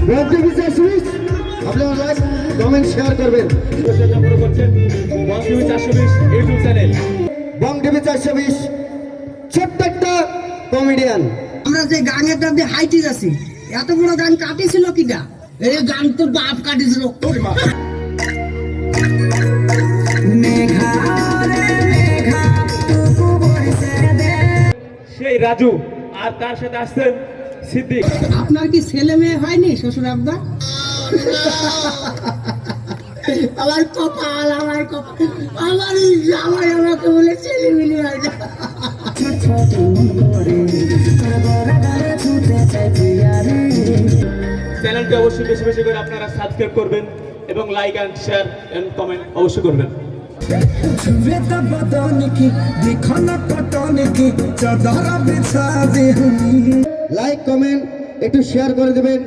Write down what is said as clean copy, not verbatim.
বং TV 420 আপনারা like comment share করবেন। বং TV 420 YouTube channel. বং TV 420 ছোট্ট একটা কমেডিয়ান। আমরা যে গানের দাবি হাইটি যাচ্ছি, এত বড় গান কাটিছিল কিনা? এই গান তো বাপ কাটিছিল। সেই রাজু আর তার সাথে আসছেন সিদ্দিক। আপনার কি ছেলে মেয়ে হয়নি শ্বশুর আব্বা? আমার কপাল, আমার কপাল, আমার জামাই আমাকে বলে ছেলে মিলে হয় না। চ্যানেলটি অবশ্যই বেশি বেশি করে আপনারা সাবস্ক্রাইব করবেন এবং like and share and comment অবশ্যই করবেন। লাইক কমেন্ট একটু শেয়ার করে দেবেন।